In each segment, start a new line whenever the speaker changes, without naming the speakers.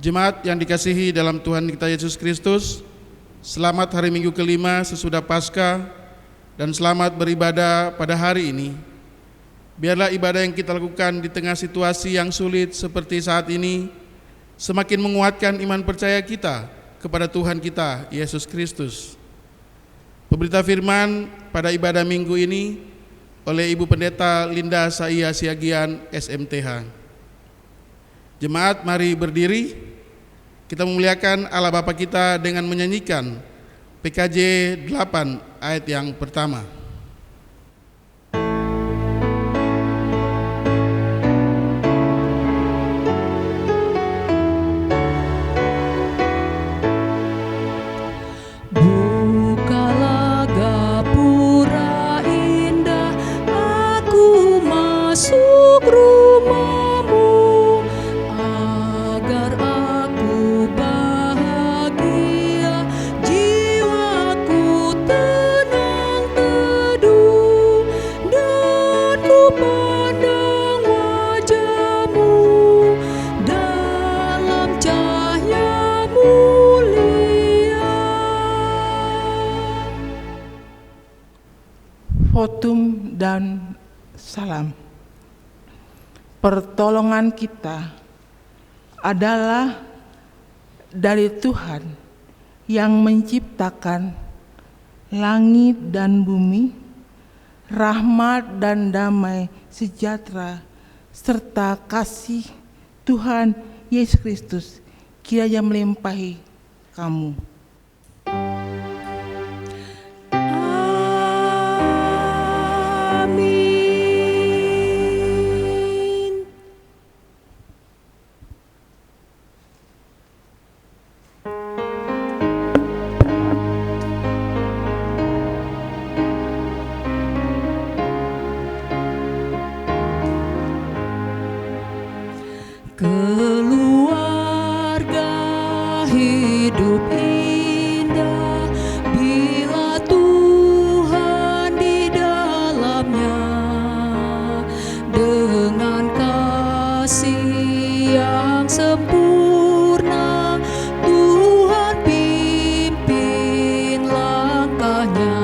Jemaat yang dikasihi dalam Tuhan kita Yesus Kristus, selamat hari Minggu kelima sesudah Paskah dan selamat beribadah pada hari ini. Biarlah ibadah yang kita lakukan di tengah situasi yang sulit seperti saat ini semakin menguatkan iman percaya kita kepada Tuhan kita Yesus Kristus. Pemberita firman pada ibadah minggu ini oleh Ibu Pendeta Linda Saia Siagian SMTH. Jemaat, mari berdiri. Kita memuliakan Allah Bapa kita dengan menyanyikan PKJ 8 ayat yang pertama.
Bukalah gapura indah, aku masuk rumahmu, agar aku bahagia, jiwaku tenang teduh, dan ku pandang wajahmu dalam cahaya mulia.
Votum dan salam. Pertolongan kita adalah dari Tuhan yang menciptakan langit dan bumi, rahmat dan damai sejahtera serta kasih Tuhan Yesus Kristus kiranya melimpahi kamu.
Amin. Keluarga hidup indah bila Tuhan di dalamnya, dengan kasih yang sempurna Tuhan pimpin langkahnya.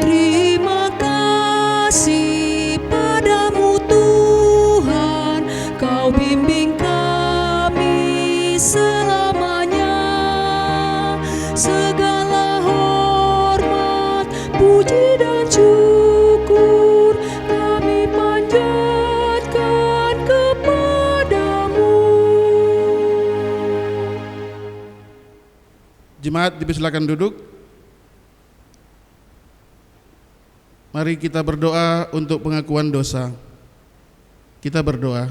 Terima kasih padamu Tuhan, Kau bimbing kami selamanya. Segala hormat, puji dan syukur kami panjatkan kepadamu.
Jemaat dipersilakan duduk. Mari kita berdoa untuk pengakuan dosa. Kita berdoa.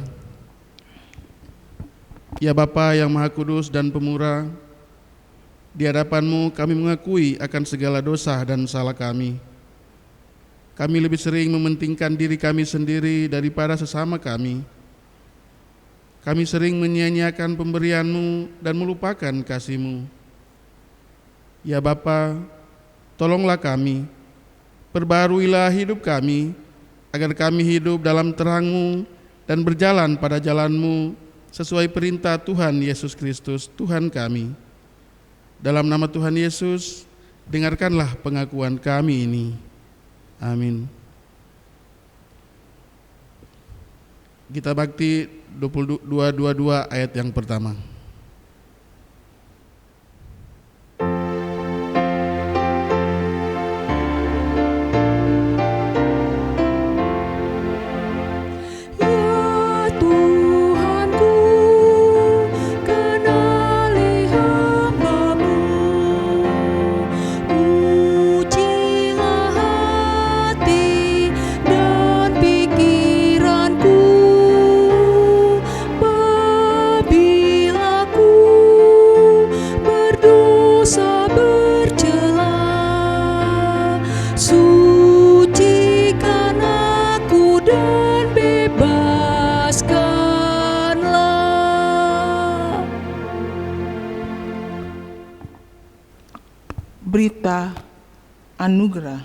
Ya Bapa yang Maha Kudus dan Pemurah, di hadapan-Mu kami mengakui akan segala dosa dan salah kami. Kami lebih sering mementingkan diri kami sendiri daripada sesama kami. Kami sering menyia-nyiakan pemberian-Mu dan melupakan kasih-Mu. Ya Bapa, tolonglah kami, perbaharuilah hidup kami, agar kami hidup dalam terang-Mu dan berjalan pada jalan-Mu sesuai perintah Tuhan Yesus Kristus, Tuhan kami. Dalam nama Tuhan Yesus, dengarkanlah pengakuan kami ini. Amin. Kita bakti 22 ayat yang pertama.
Ya Tuhanku, kenali hamba-Mu, ujilah hati dan pikiranku, apabila ku berdosa bercela, sucikan aku dan bebaskanlah.
Berita anugerah.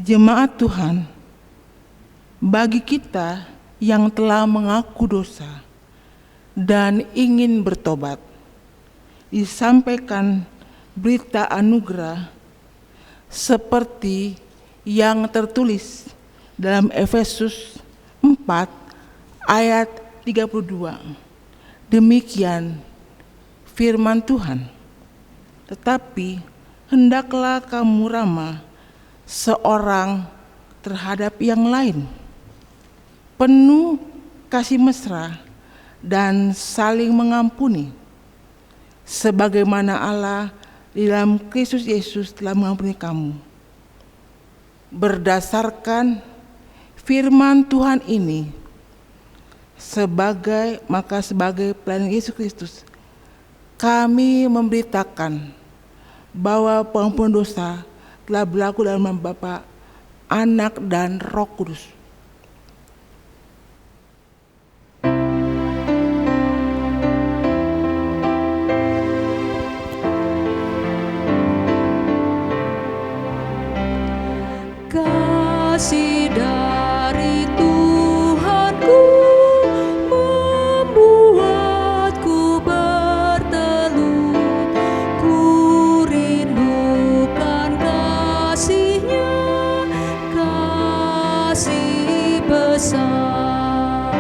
Jemaat Tuhan, bagi kita yang telah mengaku dosa, dan ingin bertobat. Disampaikan berita anugerah seperti yang tertulis dalam Efesus 4 ayat 32. Demikian firman Tuhan. Tetapi hendaklah kamu ramah seorang terhadap yang lain, penuh kasih mesra dan saling mengampuni, sebagaimana Allah di dalam Kristus Yesus telah mengampuni kamu. Berdasarkan firman Tuhan ini, sebagai pelayan Yesus Kristus, kami memberitakan bahwa pengampunan dosa telah berlaku dalam nama Bapa, Anak, dan Roh Kudus.
Kasih dari Tuhanku membuatku bertelut. Ku rindukan kasih-Nya, kasih besar.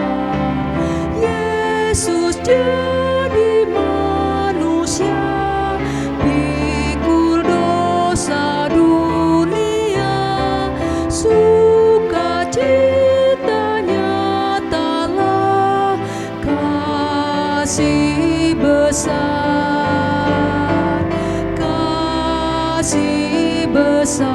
Yesus jadi manusia, pikul dosa dunia. Sukacitanya telah kasih besar, kasih besar,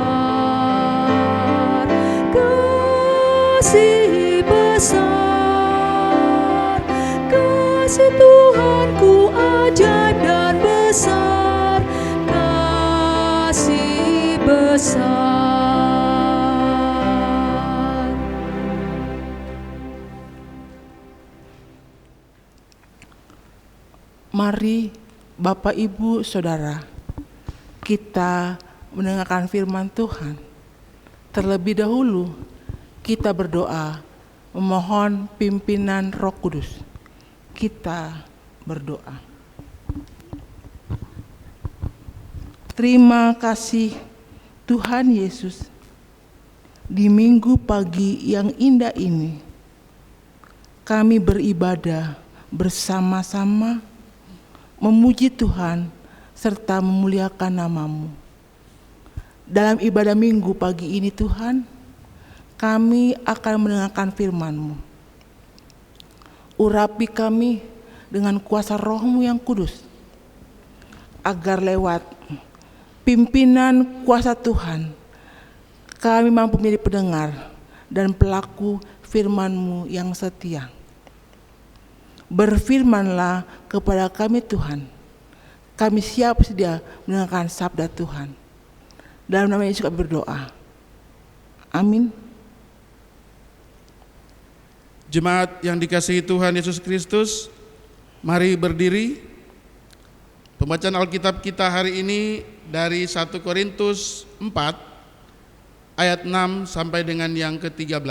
kasih besar. Kasih Tuhanku ajaib dan besar, kasih besar.
Mari Bapak, Ibu, Saudara, kita mendengarkan firman Tuhan. Terlebih dahulu kita berdoa memohon pimpinan Roh Kudus. Kita berdoa. Terima kasih Tuhan Yesus, di minggu pagi yang indah ini kami beribadah bersama-sama, memuji Tuhan serta memuliakan nama-Mu. Dalam ibadah minggu pagi ini Tuhan, kami akan mendengarkan firman-Mu. Urapi kami dengan kuasa Roh-Mu yang kudus, agar lewat pimpinan kuasa Tuhan, kami mampu menjadi pendengar dan pelaku firman-Mu yang setia. Berfirmanlah kepada kami Tuhan, kami siap sedia mendengarkan sabda Tuhan. Dalam nama Yesus kami berdoa. Amin.
Jemaat yang dikasihi Tuhan Yesus Kristus, mari berdiri. Pembacaan Alkitab kita hari ini dari 1 Korintus 4 ayat 6 sampai dengan yang ke-13.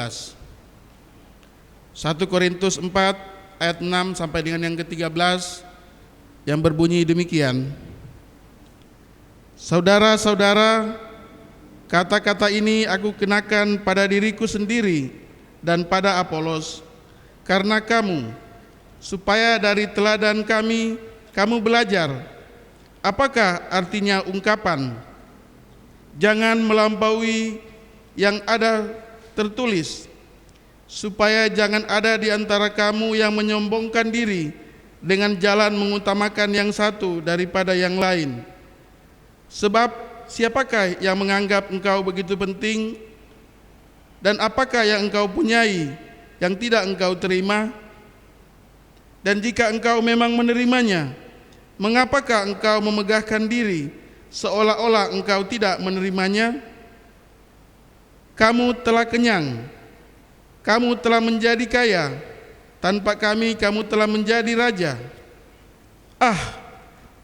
1 Korintus 4 ayat 6 sampai dengan yang ke-13 yang berbunyi demikian. Saudara-saudara, kata-kata ini aku kenakan pada diriku sendiri dan pada Apolos, karena kamu, supaya dari teladan kami kamu belajar apakah artinya ungkapan jangan melampaui yang ada tertulis, supaya jangan ada di antara kamu yang menyombongkan diri dengan jalan mengutamakan yang satu daripada yang lain. Sebab siapakah yang menganggap engkau begitu penting, dan apakah yang engkau punyai yang tidak engkau terima? Dan jika engkau memang menerimanya, mengapakah engkau memegahkan diri seolah-olah engkau tidak menerimanya? Kamu telah kenyang, kamu telah menjadi kaya, tanpa kami kamu telah menjadi raja.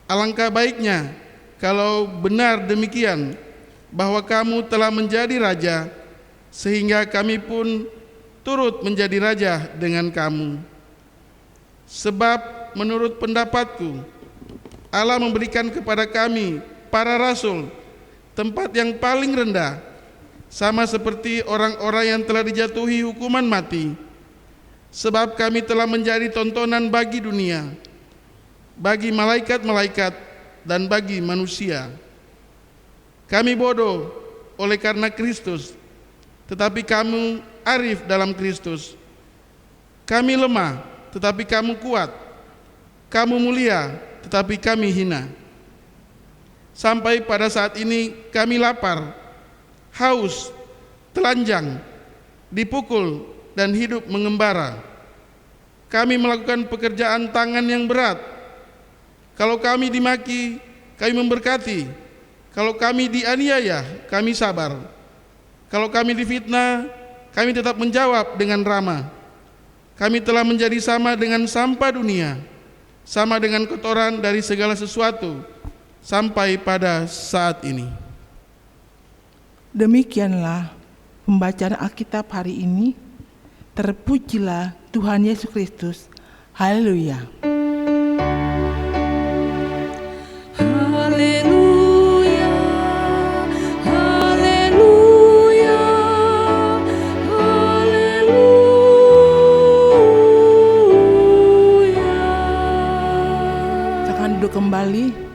Alangkah baiknya kalau benar demikian, bahwa kamu telah menjadi raja, sehingga kami pun turut menjadi raja dengan kamu. Sebab menurut pendapatku, Allah memberikan kepada kami, para rasul, tempat yang paling rendah, sama seperti orang-orang yang telah dijatuhi hukuman mati. Sebab kami telah menjadi tontonan bagi dunia, bagi malaikat-malaikat, dan bagi manusia. Kami bodoh oleh karena Kristus, tetapi kamu arif dalam Kristus. Kami lemah, tetapi kamu kuat. Kamu mulia, tetapi kami hina. Sampai pada saat ini kami lapar, haus, telanjang, dipukul, dan hidup mengembara. Kami melakukan pekerjaan tangan yang berat. Kalau kami dimaki, kami memberkati. Kalau kami dianiaya, kami sabar. Kalau kami difitnah, kami tetap menjawab dengan ramah. Kami telah menjadi sama dengan sampah dunia, sama dengan kotoran dari segala sesuatu, sampai pada saat ini.
Demikianlah pembacaan Alkitab hari ini. Terpujilah Tuhan Yesus Kristus. Haleluya.
Haleluya, haleluya, haleluya.
Silakan duduk kembali.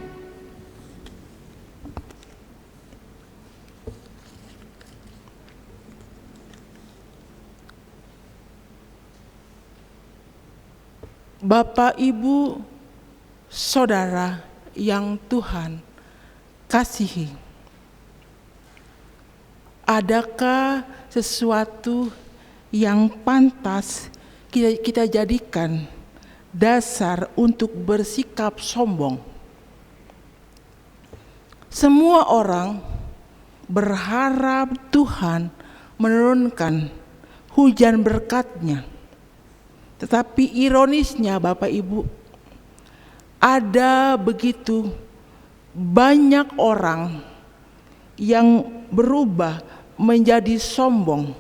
Bapak, Ibu, Saudara yang Tuhan kasihi, adakah sesuatu yang pantas kita jadikan dasar untuk bersikap sombong? Semua orang berharap Tuhan menurunkan hujan berkat-Nya. Tetapi ironisnya Bapak Ibu, ada begitu banyak orang yang berubah menjadi sombong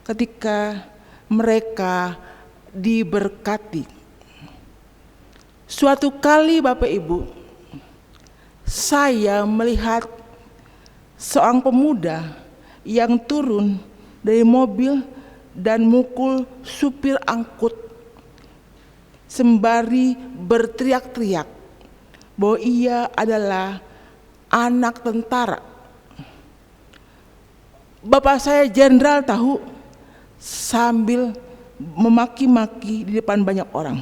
ketika mereka diberkati. Suatu kali Bapak Ibu, saya melihat seorang pemuda yang turun dari mobil dan mukul supir angkut sembari berteriak-teriak bahwa ia adalah anak tentara. Bapak saya jenderal tahu, sambil memaki-maki di depan banyak orang.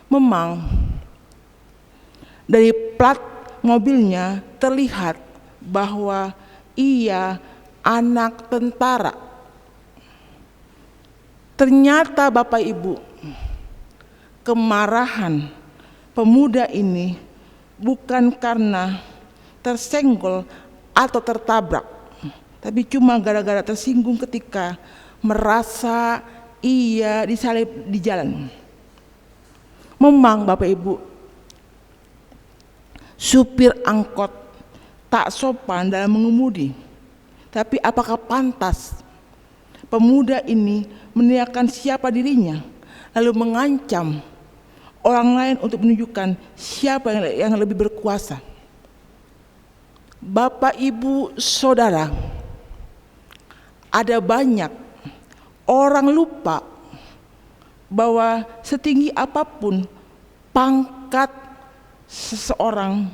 Memang dari plat mobilnya terlihat bahwa ia anak tentara. Ternyata Bapak Ibu, kemarahan pemuda ini bukan karena tersenggol atau tertabrak, tapi cuma gara-gara tersinggung ketika merasa ia disalib di jalan. Memang Bapak Ibu, supir angkot tak sopan dalam mengemudi, tapi apakah pantas pemuda ini menanyakan siapa dirinya, lalu mengancam orang lain untuk menunjukkan siapa yang lebih berkuasa? Bapak, Ibu, Saudara, ada banyak orang lupa bahwa setinggi apapun pangkat seseorang,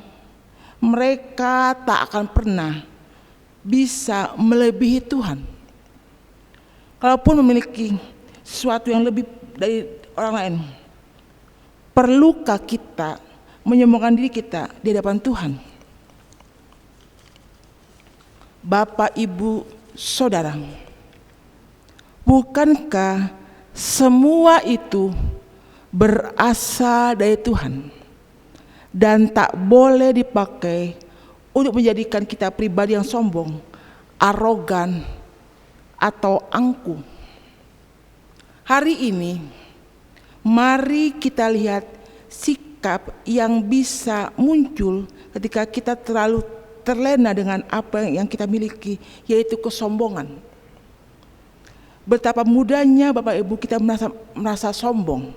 mereka tak akan pernah bisa melebihi Tuhan. Kalaupun memiliki sesuatu yang lebih dari orang lain, perlukah kita menyombongkan diri kita di hadapan Tuhan? Bapak, Ibu, Saudara, bukankah semua itu berasal dari Tuhan dan tak boleh dipakai untuk menjadikan kita pribadi yang sombong, arogan, atau angkuh? Hari ini mari kita lihat sikap yang bisa muncul ketika kita terlalu terlena dengan apa yang kita miliki, yaitu kesombongan. Betapa mudahnya Bapak Ibu kita merasa sombong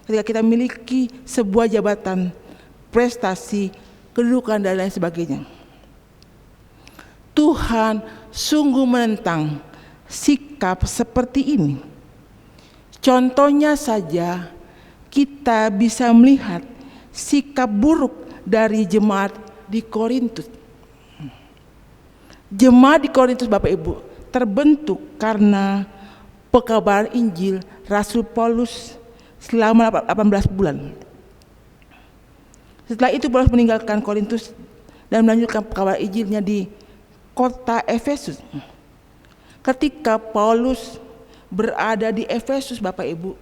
ketika kita memiliki sebuah jabatan, prestasi, kedudukan, dan lain sebagainya. Tuhan sungguh menentang sikap seperti ini. Contohnya saja, kita bisa melihat sikap buruk dari jemaat di Korintus. Jemaat di Korintus, Bapak Ibu, terbentuk karena pekabaran Injil Rasul Paulus selama 18 bulan. Setelah itu Paulus meninggalkan Korintus dan melanjutkan pekabaran Injilnya di kota Efesus. Ketika Paulus berada di Efesus, Bapak Ibu,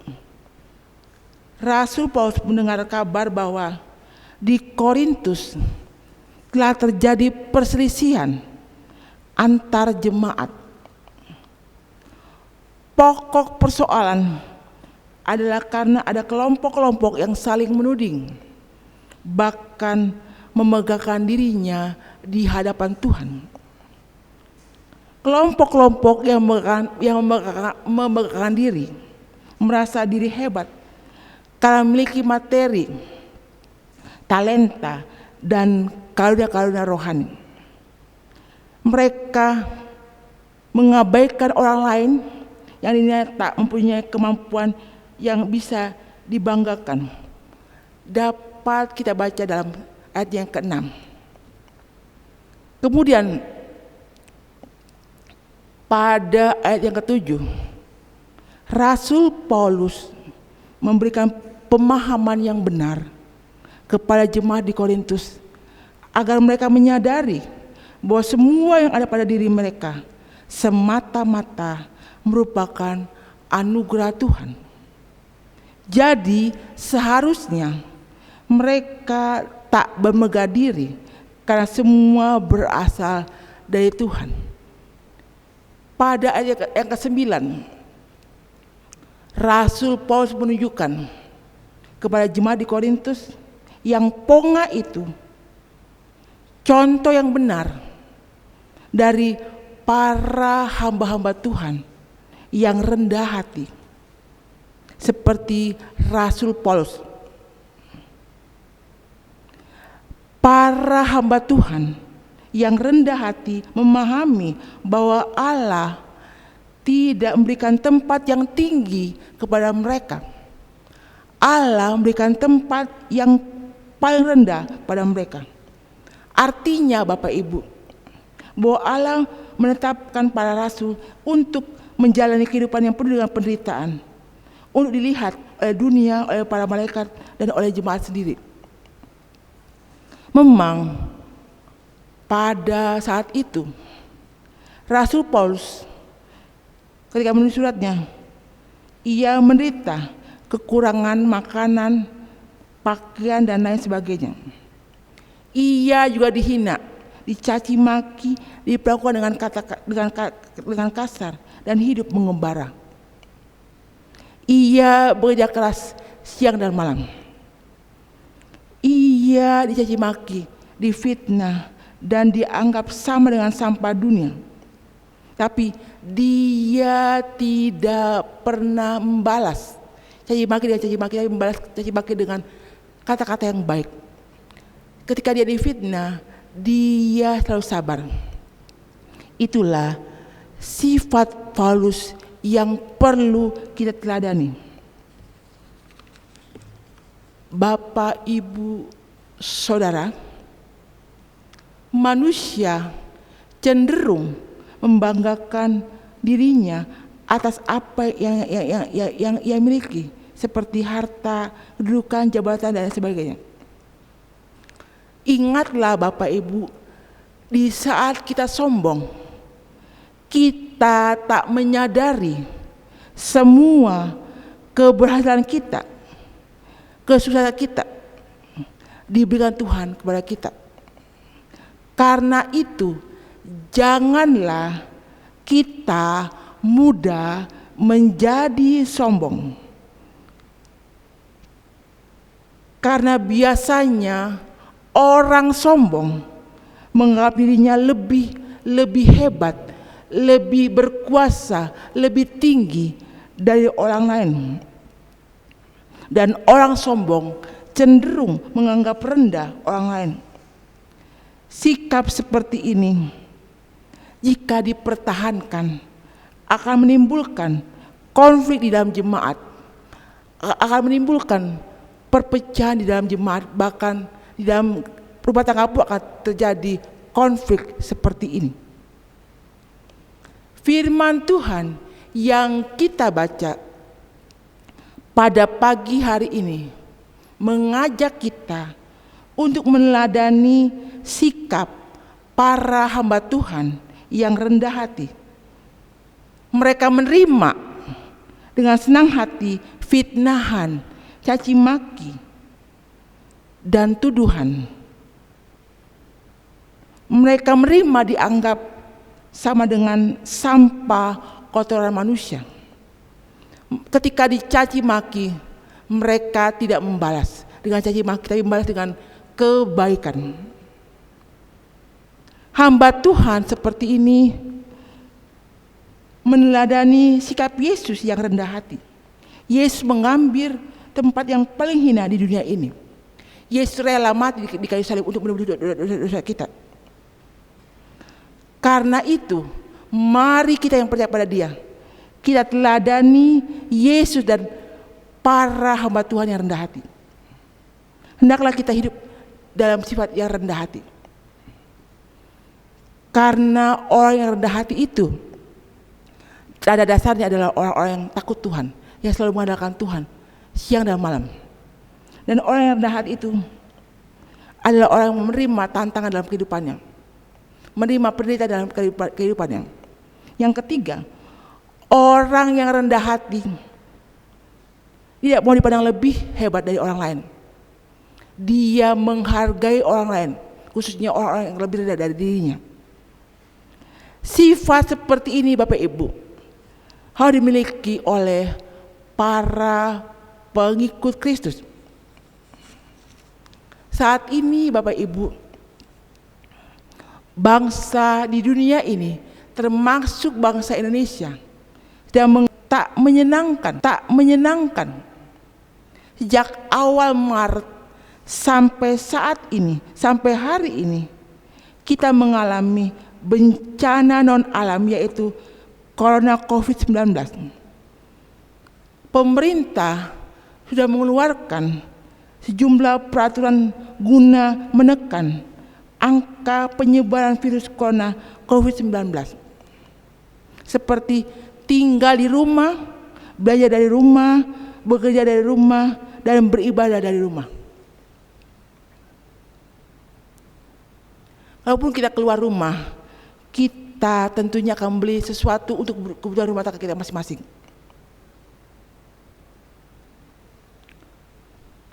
Rasul Paulus mendengar kabar bahwa di Korintus telah terjadi perselisihan antar jemaat. Pokok persoalan adalah karena ada kelompok-kelompok yang saling menuding, bahkan memegahkan dirinya di hadapan Tuhan. Kelompok-kelompok yang memegahkan diri, merasa diri hebat karena memiliki materi, talenta, dan karunia-karunia rohani. Mereka mengabaikan orang lain yang dinilai tak mempunyai kemampuan yang bisa dibanggakan. Dapat kita baca dalam ayat yang ke-6. Kemudian pada ayat yang ke-7, Rasul Paulus memberikan pemahaman yang benar kepada jemaat di Korintus agar mereka menyadari bahwa semua yang ada pada diri mereka semata-mata merupakan anugerah Tuhan. Jadi seharusnya mereka tak bermegah diri karena semua berasal dari Tuhan. Pada ayat yang ke-9, Rasul Paulus menunjukkan kepada jemaat di Korintus yang pongah itu contoh yang benar dari para hamba-hamba Tuhan yang rendah hati seperti Rasul Paulus. Para hamba Tuhan yang rendah hati memahami bahwa Allah tidak memberikan tempat yang tinggi kepada mereka. Allah memberikan tempat yang paling rendah pada mereka. Artinya Bapak Ibu, bahwa Allah menetapkan para rasul untuk menjalani kehidupan yang penuh dengan penderitaan, untuk dilihat oleh dunia, oleh para malaikat, dan oleh jemaat sendiri. Memang pada saat itu Rasul Paulus ketika menulis suratnya, ia menderita kekurangan makanan, pakaian, dan lain sebagainya. Ia juga dihina, dicaci maki, diperlakukan dengan kasar, dan hidup mengembara. Ia bekerja keras siang dan malam. Ia dicaci maki, difitnah, dan dianggap sama dengan sampah dunia. Tapi dia tidak pernah membalas caci maki, tapi membalas caci maki dengan kata-kata yang baik. Ketika dia difitnah, dia selalu sabar. Itulah sifat Paulus yang perlu kita teladani. Bapak, Ibu, Saudara, manusia cenderung membanggakan dirinya atas apa yang ia miliki, seperti harta, kedudukan, jabatan, dan sebagainya. Ingatlah Bapak Ibu, di saat kita sombong, kita tak menyadari semua keberhasilan kita, kesuksesan kita diberikan Tuhan kepada kita. Karena itu, janganlah kita mudah menjadi sombong. Karena biasanya orang sombong menganggap dirinya lebih hebat, lebih berkuasa, lebih tinggi dari orang lain. dan orang sombong cenderung menganggap rendah orang lain. Sikap seperti ini jika dipertahankan akan menimbulkan konflik di dalam jemaat, akan menimbulkan perpecahan di dalam jemaat, bahkan di dalam rumah tangga pun akan terjadi konflik seperti ini. Firman Tuhan yang kita baca pada pagi hari ini mengajak kita untuk meneladani sikap para hamba Tuhan yang rendah hati. Mereka menerima dengan senang hati fitnahan, caci maki, dan tuduhan. Mereka menerima dianggap sama dengan sampah kotoran manusia. Ketika dicaci maki, mereka tidak membalas dengan caci maki, tapi membalas dengan kebaikan. Hamba Tuhan seperti ini meneladani sikap Yesus yang rendah hati. Yesus mengambil tempat yang paling hina di dunia ini. Yesus rela mati di kayu salib untuk menebus dosa kita. Karena itu, mari kita yang percaya pada Dia, kita teladani Yesus dan para hamba Tuhan yang rendah hati. Hendaklah kita hidup dalam sifat yang rendah hati. Karena orang yang rendah hati itu pada dasarnya adalah orang-orang yang takut Tuhan, yang selalu mengandalkan Tuhan siang dan malam. Dan orang yang rendah hati itu adalah orang yang menerima tantangan dalam kehidupannya, menerima penderitaan dalam kehidupannya. Yang ketiga, orang yang rendah hati tidak mau dipandang lebih hebat dari orang lain. Dia menghargai orang lain, khususnya orang-orang yang lebih rendah dari dirinya. Sifat seperti ini Bapak Ibu harus dimiliki oleh para pengikut Kristus. Saat ini Bapak Ibu, bangsa di dunia ini termasuk bangsa Indonesia sedang tak menyenangkan. Sejak awal Maret sampai saat ini, sampai hari ini, kita mengalami bencana non alam, yaitu Corona COVID-19. Pemerintah sudah mengeluarkan sejumlah peraturan guna menekan angka penyebaran virus corona COVID-19. Seperti tinggal di rumah, belajar dari rumah, bekerja dari rumah, dan beribadah dari rumah. Walaupun kita keluar rumah, kita tentunya akan beli sesuatu untuk kebutuhan rumah tangga kita masing-masing.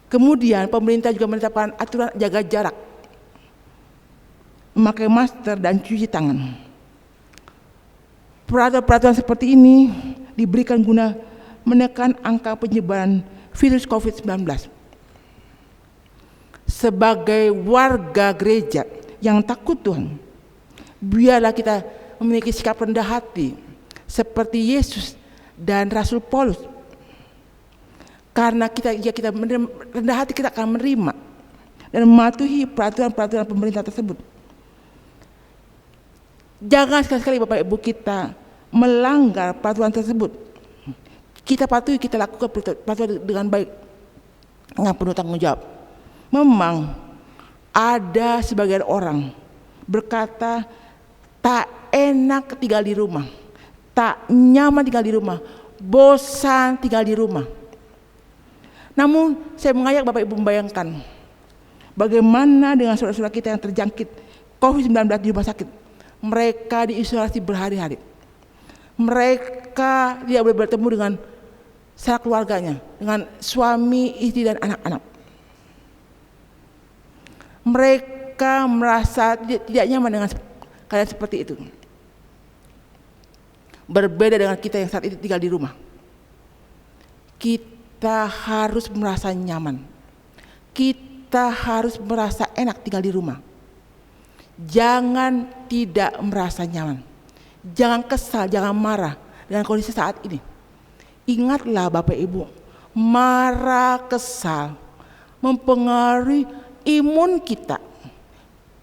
Kemudian pemerintah juga menetapkan aturan jaga jarak, memakai masker dan cuci tangan. Peraturan seperti ini diberikan guna menekan angka penyebaran virus COVID-19. Sebagai warga gereja yang takut Tuhan, biarlah kita memiliki sikap rendah hati seperti Yesus dan Rasul Paulus. Karena jika kita rendah hati, kita akan menerima dan mematuhi peraturan-peraturan pemerintah tersebut. Jangan sekali-sekali Bapak Ibu kita melanggar peraturan tersebut. Kita patuhi, kita lakukan peraturan dengan baik, dengan penuh tanggung jawab. Memang ada sebagian orang berkata tak enak tinggal di rumah, tak nyaman tinggal di rumah, bosan tinggal di rumah. Namun saya mengajak Bapak Ibu membayangkan bagaimana dengan saudara-saudara kita yang terjangkit COVID-19 di rumah sakit. Mereka diisolasi berhari-hari. Mereka tidak boleh bertemu dengan sanak keluarganya, dengan suami, istri, dan anak-anak. Mereka merasa tidak nyaman dengan keadaan seperti itu. Berbeda dengan kita yang saat itu tinggal di rumah. Kita harus merasa nyaman. Kita harus merasa enak tinggal di rumah. Jangan tidak merasa nyaman. Jangan kesal, jangan marah dengan kondisi saat ini. Ingatlah Bapak Ibu, marah, kesal, mempengaruhi imun kita,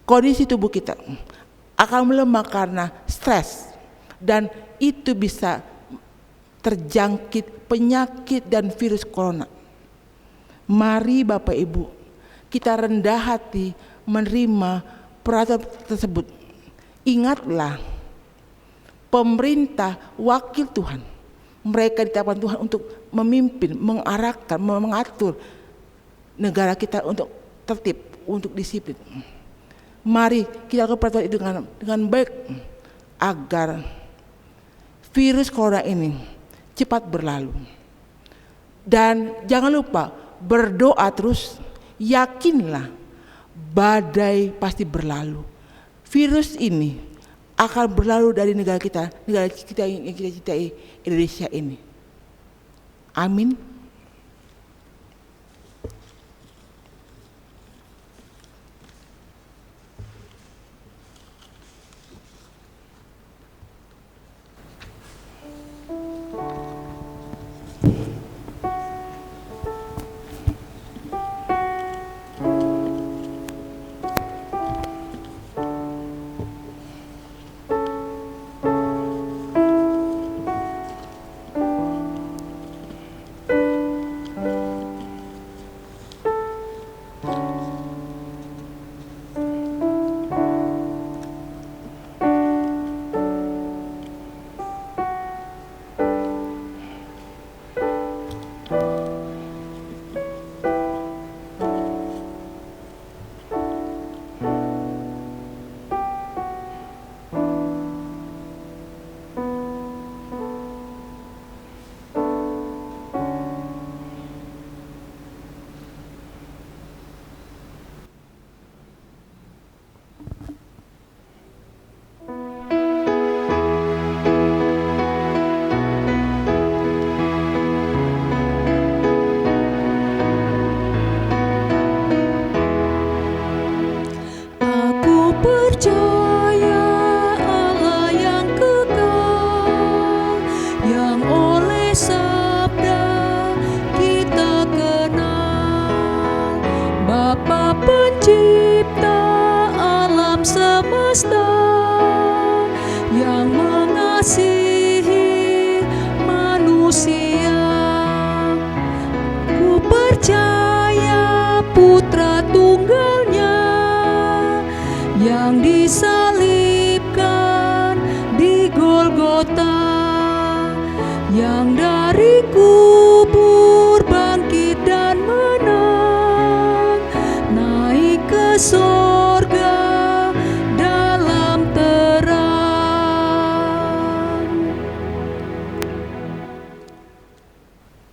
kondisi tubuh kita akan melemah karena stres, dan itu bisa terjangkit penyakit dan virus corona. Mari Bapak Ibu, kita rendah hati menerima peraturan tersebut. Ingatlah, pemerintah, wakil Tuhan, mereka ditetapkan Tuhan untuk memimpin, mengarahkan, mengatur negara kita untuk tertib, untuk disiplin. Mari kita lakukan peraturan itu dengan baik agar virus corona ini cepat berlalu. Dan jangan lupa berdoa terus, yakinlah badai pasti berlalu. Virus ini akan berlalu dari negara kita yang kita cintai, Indonesia ini. Amin.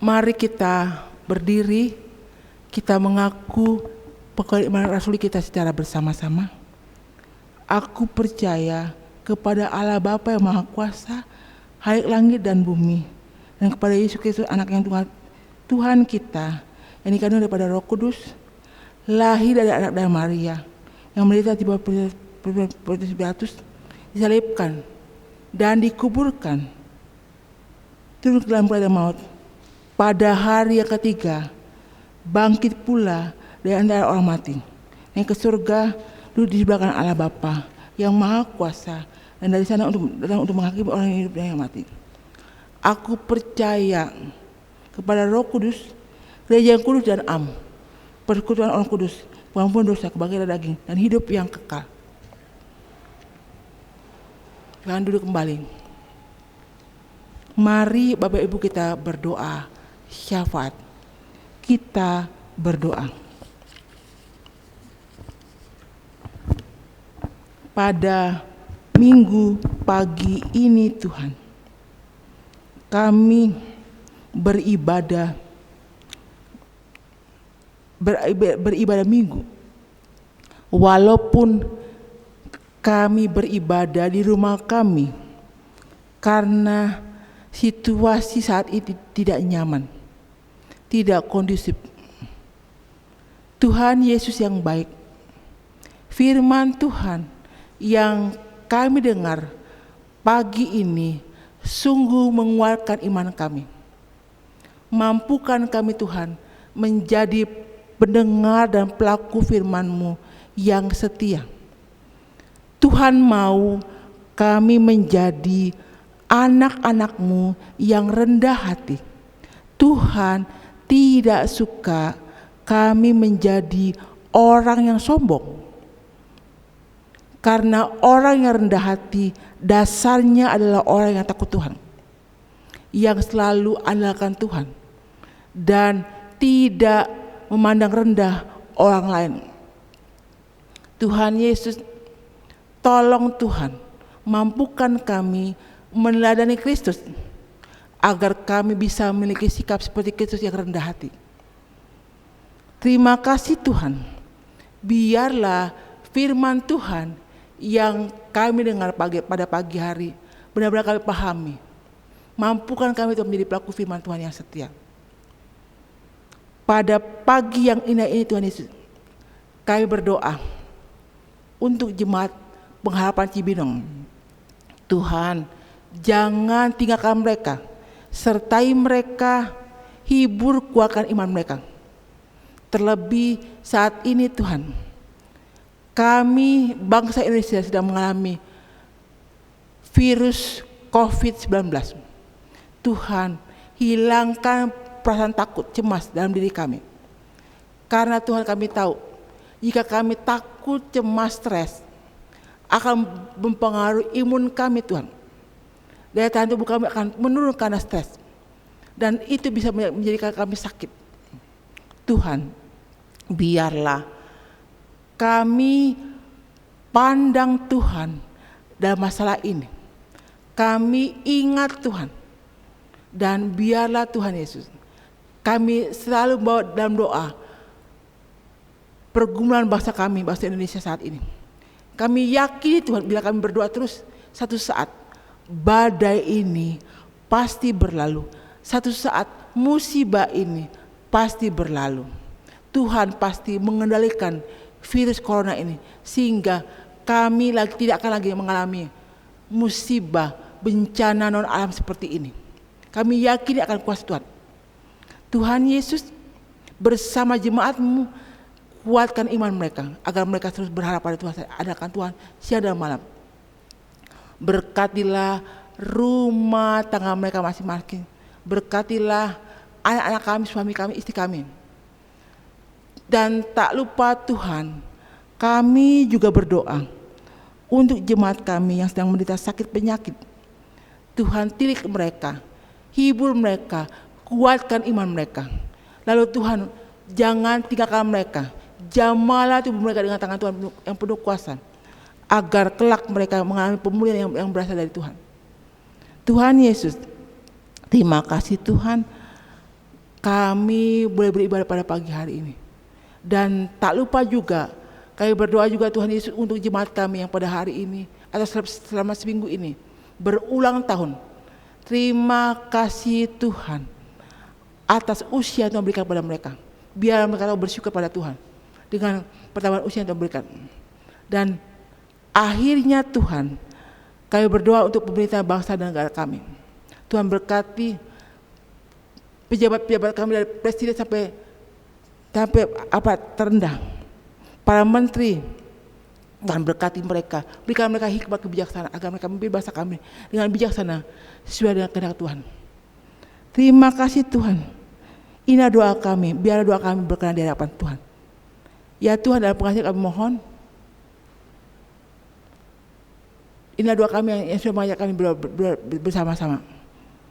Mari kita berdiri, kita mengaku pokok iman rasuli kita secara bersama-sama. Aku percaya kepada Allah Bapa yang Maha Kuasa, Halik langit dan bumi, dan kepada Yesus Kristus anak yang Tuhan kita, yang dikandung daripada Roh Kudus, lahir dari anak dan Maria, yang menderita di bawah Pontius Pilatus, disalibkan dan dikuburkan, turun ke dalam keadaan maut. Pada hari yang ketiga, bangkit pula dari antara orang mati, naik ke surga, duduk di sebelah kanan Allah Bapa yang Maha Kuasa, dan dari sana untuk menghakimi orang yang hidup dan yang mati. Aku percaya kepada Roh Kudus, Gereja yang kudus dan am, persekutuan orang kudus, pengampunan dosa, kebangkitan daging, dan hidup yang kekal. Jangan duduk kembali. Mari Bapak Ibu kita berdoa syafaat. Kita berdoa. Pada minggu pagi ini Tuhan, kami beribadah minggu. Walaupun kami beribadah di rumah kami karena situasi saat itu tidak nyaman, tidak kondusif. Tuhan Yesus yang baik, firman Tuhan yang kami dengar pagi ini sungguh menguatkan iman kami, Mampukan kami Tuhan menjadi pendengar dan pelaku firman-Mu yang setia. Tuhan mau kami menjadi anak-anak-Mu yang rendah hati. Tuhan tidak suka kami menjadi orang yang sombong. Karena orang yang rendah hati dasarnya adalah orang yang takut Tuhan, yang selalu andalkan Tuhan dan tidak memandang rendah orang lain. Tuhan Yesus, tolong Tuhan, mampukan kami meneladani Kristus agar kami bisa memiliki sikap seperti Kristus yang rendah hati. Terima kasih Tuhan, biarlah firman Tuhan yang kami dengar pada pagi hari benar-benar kami pahami. Mampukan kami untuk menjadi pelaku firman Tuhan yang setia. Pada pagi yang indah ini Tuhan Yesus, kami berdoa untuk jemaat pengharapan Cibinong. Tuhan, jangan tinggalkan mereka, sertai mereka, hibur kuatkan iman mereka. Terlebih saat ini Tuhan, kami bangsa Indonesia sedang mengalami virus COVID-19. Tuhan, hilangkan perasaan takut, cemas dalam diri kami. Karena Tuhan kami tahu, jika kami takut, cemas, stres, akan mempengaruhi imun kami Tuhan. Daya tahan tubuh kami akan menurun karena stres. Dan itu bisa menjadikan kami sakit. Tuhan, biarlah kami pandang Tuhan dalam masalah ini. Kami ingat Tuhan. Dan biarlah Tuhan Yesus, kami selalu bawa dalam doa pergumulan bangsa kami, bangsa Indonesia saat ini. Kami yakin Tuhan, bila kami berdoa terus, satu saat badai ini pasti berlalu. Satu saat musibah ini pasti berlalu. Tuhan pasti mengendalikan virus corona ini sehingga kami tidak akan lagi mengalami musibah, bencana non alam seperti ini. Kami yakin akan kuasa Tuhan. Tuhan Yesus bersama jemaat-Mu kuatkan iman mereka agar mereka terus berharap pada Tuhan, adakan Tuhan siang dan malam. Berkatilah rumah tangga mereka masing-masing. Berkatilah anak-anak kami, suami kami, istri kami. Dan tak lupa Tuhan, kami juga berdoa untuk jemaat kami yang sedang menderita sakit penyakit. Tuhan, tilik mereka, hibur mereka, kuatkan iman mereka. Lalu Tuhan, jangan tinggalkan mereka, jamalah tubuh mereka dengan tangan Tuhan yang penuh kuasa, agar kelak mereka mengalami pemulihan yang berasal dari Tuhan. Tuhan Yesus, terima kasih Tuhan, kami boleh beribadah pada pagi hari ini. Dan tak lupa juga, kami berdoa juga Tuhan Yesus untuk jemaat kami yang pada hari ini atau selama seminggu ini berulang tahun. Terima kasih Tuhan atas usia yang Tuhan berikan kepada mereka. Biar mereka tahu bersyukur pada Tuhan dengan pertambahan usia yang Tuhan berikan. Dan akhirnya Tuhan, kami berdoa untuk pemerintah bangsa dan negara kami. Tuhan berkati pejabat-pejabat kami dari presiden sampai terendah, para menteri. Tuhan berkati mereka, berikan mereka hikmat kebijaksanaan agar mereka memimpin bangsa kami dengan bijaksana sesuai dengan kehendak Tuhan. Terima kasih Tuhan. Inilah doa kami, biar doa kami berkenan di hadapan Tuhan. Ya Tuhan, dalam pengasihan kami mohon, inilah doa kami yang sudah mengajak kami bersama-sama.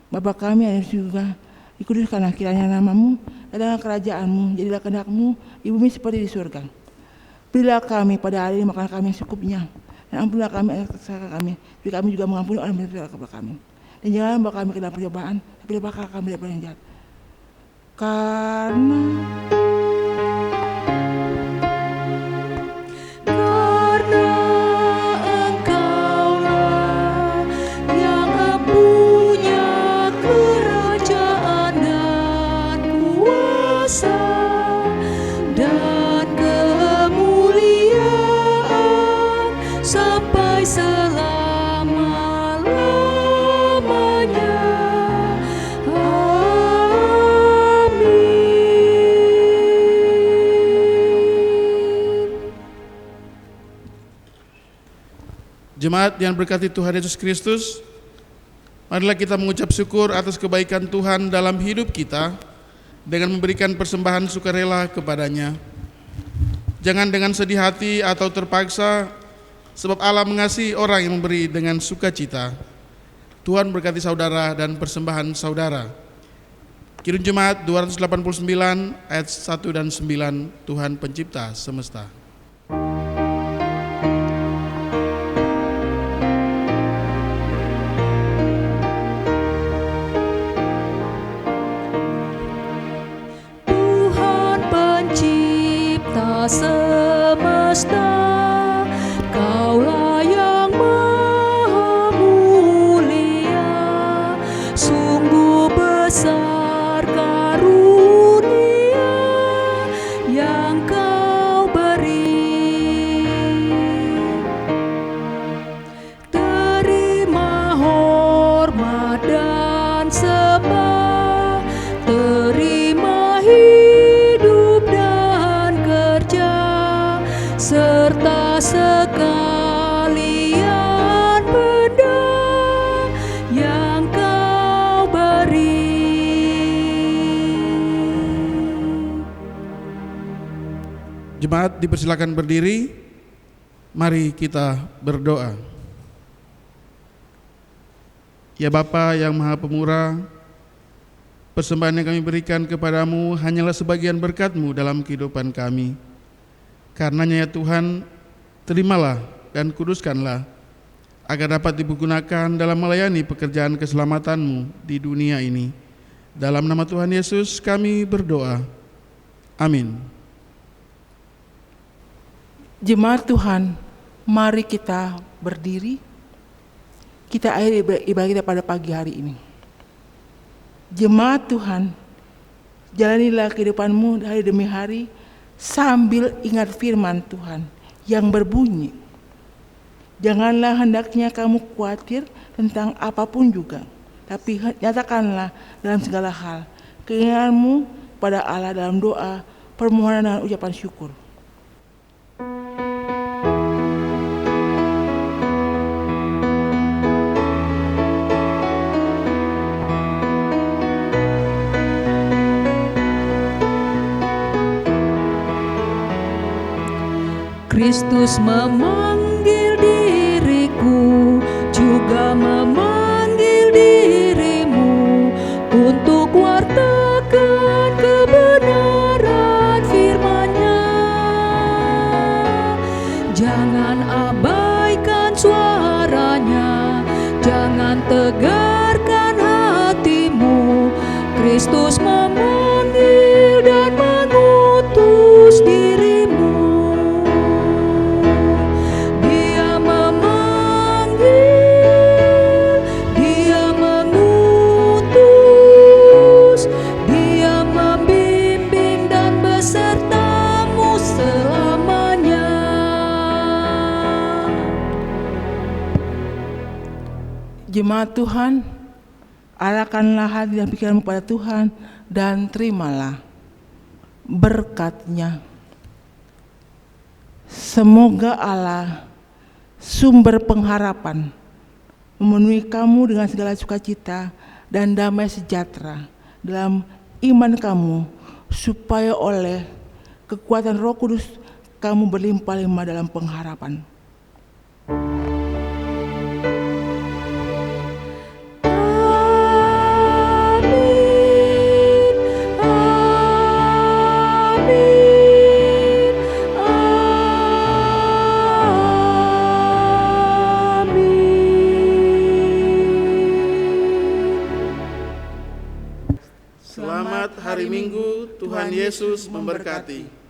Bapa kami yang surga, dikuduskanlah kiranya nama-Mu, datanglah kerajaan-Mu, jadilah kehendak-Mu di bumi seperti di surga. Berilah kami pada hari ini makanan kami yang secukupnya, dan ampunilah kami atas kesalahan kami, seperti kami juga mengampuni orang yang bersalah kepada kami. Dan janganlah membawa kami ke dalam percobaan, tapi lepaskanlah kami dari yang jahat. Karena
Engkaulah yang punya kerajaan dan kuasa dan kemuliaan sampai selama-lamanya. Amin.
Jemaat yang berkati Tuhan Yesus Kristus, marilah kita mengucap syukur atas kebaikan Tuhan dalam hidup kita dengan memberikan persembahan sukarela kepadanya. Jangan dengan sedih hati atau terpaksa, sebab Allah mengasihi orang yang memberi dengan sukacita. Tuhan berkati saudara dan persembahan saudara. Kidung Jemaat 289 ayat 1 dan 9, Tuhan Pencipta semesta.
Tuhan Pencipta semesta, Kaulah yang maha mulia, sungguh besar karunia yang Kau beri. Terima hormat dan sembah, terima hidup dan kerja, serta sekalian benda yang Kau beri.
Jemaat dipersilakan berdiri. Mari kita berdoa. Ya Bapa yang Maha Pemurah, persembahan yang kami berikan kepadamu hanyalah sebagian berkat-Mu dalam kehidupan kami. Karenanya ya Tuhan, terimalah dan kuduskanlah agar dapat digunakan dalam melayani pekerjaan keselamatan-Mu di dunia ini. Dalam nama Tuhan Yesus kami berdoa. Amin.
Jemaat Tuhan, mari kita berdiri. Kita akhiri ibadah kita pada pagi hari ini. Jemaat Tuhan, jalanilah kehidupanmu hari demi hari sambil ingat firman Tuhan yang berbunyi, janganlah hendaknya kamu khawatir tentang apapun juga, tapi nyatakanlah dalam segala hal keinginanmu pada Allah dalam doa, permohonan dan ucapan syukur.
Kristus memanggil diriku, juga memanggil dirimu untuk wartakan kebenaran firman-Nya. Jangan abaikan suaranya, jangan tegarkan hatimu. Kristus memanggil dan mengutus dirimu.
Jemaat Tuhan, arahkanlah hati dan pikiranmu pada Tuhan dan terimalah berkat-Nya. Semoga Allah, sumber pengharapan, memenuhi kamu dengan segala sukacita dan damai sejahtera dalam iman kamu, supaya oleh kekuatan Roh Kudus kamu berlimpah-limpah dalam pengharapan.
Selamat hari Minggu, Tuhan Yesus memberkati.